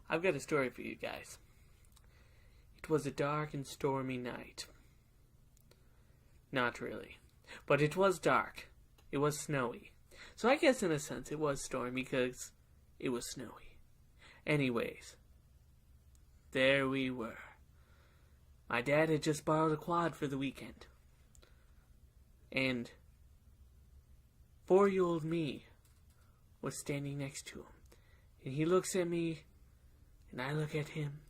I've got a story for you guys. It was a dark and stormy night. Not really. But it was dark. It was snowy. So I guess in a sense it was stormy because it was snowy. Anyways, there we were. My dad had just borrowed a quad for the weekend. And 4-year-old me was standing next to him. And he looks at me, and I look at him.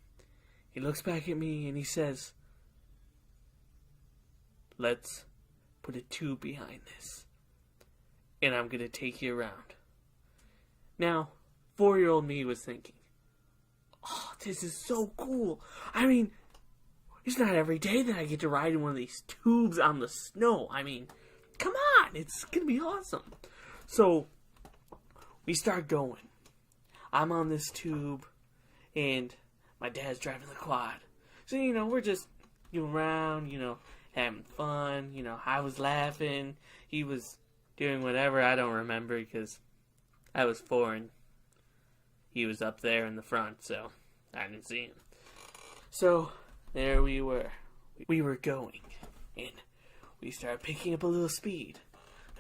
He looks back at me, and he says, "Let's put a tube behind this, and I'm going to take you around." Now, 4-year-old me was thinking, "Oh, this is so cool. I mean, it's not every day that I get to ride in one of these tubes on the snow. I mean, come on, it's going to be awesome." So, we start going. I'm on this tube, and my dad's driving the quad. So, we're just around, having fun. I was laughing. He was doing whatever. I don't remember because I was 4 and he was up there in the front, so I didn't see him. So, there we were. We were going, and we started picking up a little speed.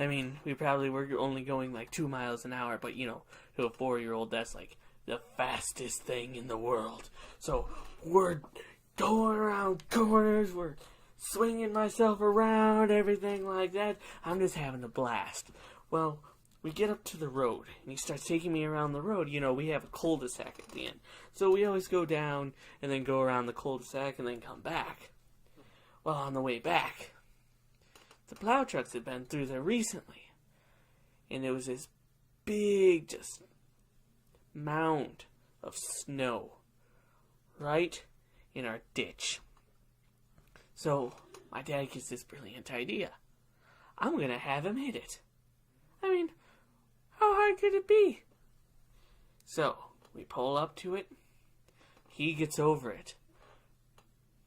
I mean, we probably were only going like 2 miles an hour, but to a 4-year-old, that's like the fastest thing in the world. So, we're going around corners, we're swinging myself around, everything like that. I'm just having a blast. Well, we get up to the road, and he starts taking me around the road. We have a cul-de-sac at the end. So we always go down, and then go around the cul-de-sac, and then come back. Well, on the way back, the plow trucks had been through there recently. And there was this big, just mound of snow right in our ditch. So, my dad gets this brilliant idea. I'm going to have him hit it. I mean, how hard could it be? So, we pull up to it. He gets over it.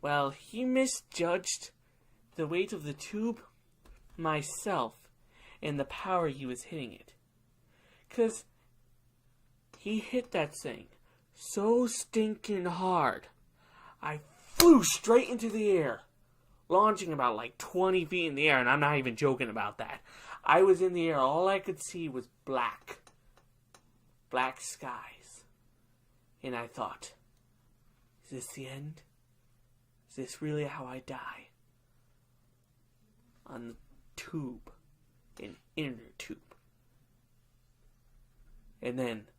Well, he misjudged the weight of the tube, myself, and the power he was hitting it. 'Cause he hit that thing so stinking hard, I flew straight into the air, launching about like 20 feet in the air, and I'm not even joking about that. I was in the air. All I could see was black skies. And I thought, is this the end? Is this really how I die? On the tube, an inner tube. And then,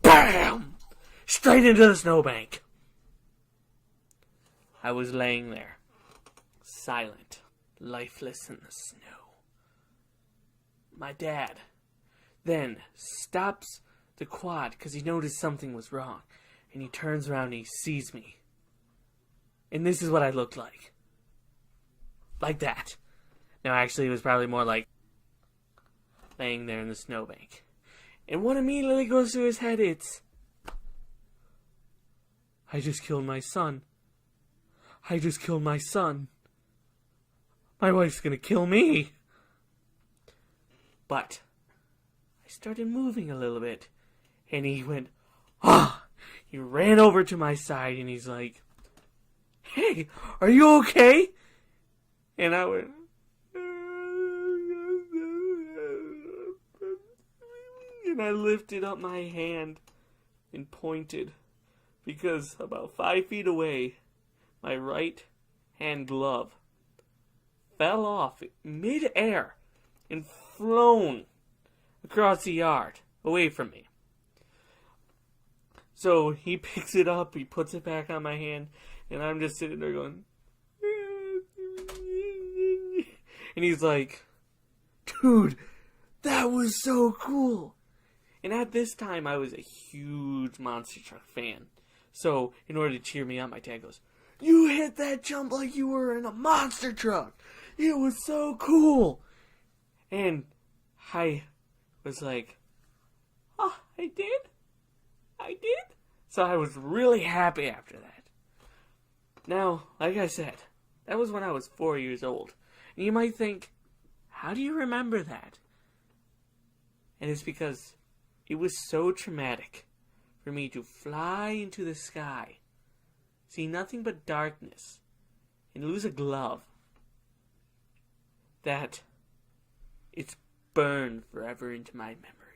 BAM! Straight into the snowbank. I was laying there, silent, lifeless in the snow. My dad then stops the quad because he noticed something was wrong. And he turns around and he sees me. And this is what I looked like. Like that. Now, actually, it was probably more like laying there in the snowbank. And what immediately goes through his head, it's, I just killed my son. I just killed my son. My wife's gonna kill me. But I started moving a little bit. And he went, ah! He ran over to my side and he's like, "Hey, are you okay?" And I went, and I lifted up my hand and pointed, because about 5 feet away, my right hand glove fell off mid-air and flown across the yard away from me. So he picks it up, he puts it back on my hand, and I'm just sitting there going, and he's like, "Dude, that was so cool." And at this time, I was a huge Monster Truck fan. So, in order to cheer me up, my dad goes, "You hit that jump like you were in a monster truck. It was so cool." And I was like, "Oh, I did? I did?" So I was really happy after that. Now, like I said, that was when I was 4 years old. And you might think, how do you remember that? And it's because it was so traumatic for me to fly into the sky, see nothing but darkness, and lose a glove that it's burned forever into my memory.